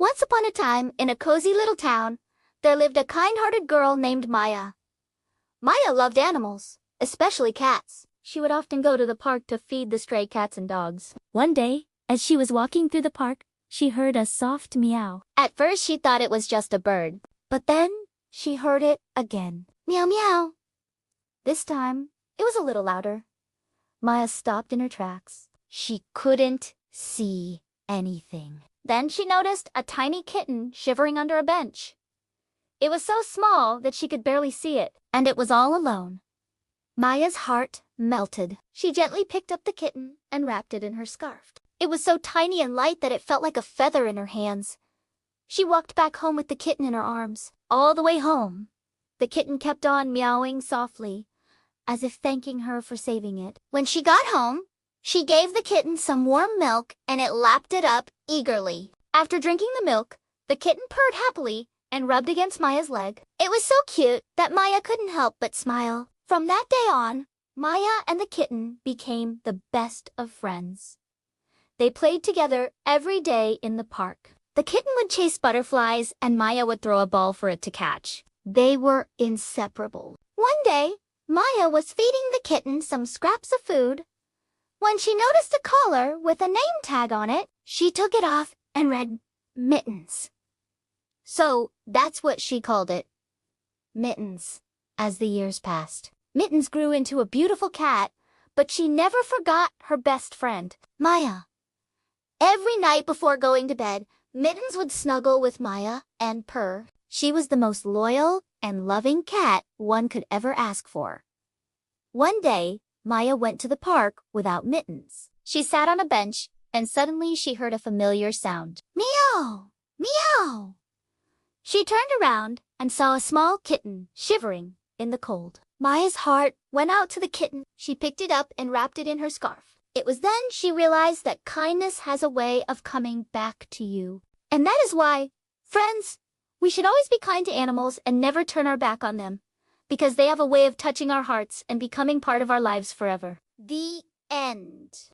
Once upon a time, in a cozy little town, there lived a kind-hearted girl named Maya. Maya loved animals, especially cats. She would often go to the park to feed the stray cats and dogs. One day, as she was walking through the park, she heard a soft meow. At first, she thought it was just a bird, but then she heard it again. Meow meow. This time, it was a little louder. Maya stopped in her tracks. She couldn't see anything. Then she noticed a tiny kitten shivering under a bench. It was so small that she could barely see it, and it was all alone. Maya's heart melted. She gently picked up the kitten and wrapped it in her scarf. It was so tiny and light that it felt like a feather in her hands. She walked back home with the kitten in her arms. All the way home, the kitten kept on meowing softly, as if thanking her for saving it. When she got home, she gave the kitten some warm milk and it lapped it up eagerly. After drinking the milk, the kitten purred happily and rubbed against Maya's leg. It was so cute that Maya couldn't help but smile. From that day on, Maya and the kitten became the best of friends. They played together every day in the park. The kitten would chase butterflies and Maya would throw a ball for it to catch. They were inseparable. One day, Maya was feeding the kitten some scraps of food. When she noticed a collar with a name tag on it, she took it off and read Mittens. So that's what she called it, Mittens. As the years passed, Mittens grew into a beautiful cat, but she never forgot her best friend, Maya. Every night before going to bed, Mittens would snuggle with Maya and purr. She was the most loyal and loving cat one could ever ask for. One day, Maya went to the park without Mittens. She sat on a bench, and suddenly she heard a familiar sound. Meow! Meow! She turned around and saw a small kitten shivering in the cold. Maya's heart went out to the kitten. She picked it up and wrapped it in her scarf. It was then she realized that kindness has a way of coming back to you. And that is why, friends, we should always be kind to animals and never turn our back on them, because they have a way of touching our hearts and becoming part of our lives forever. The end.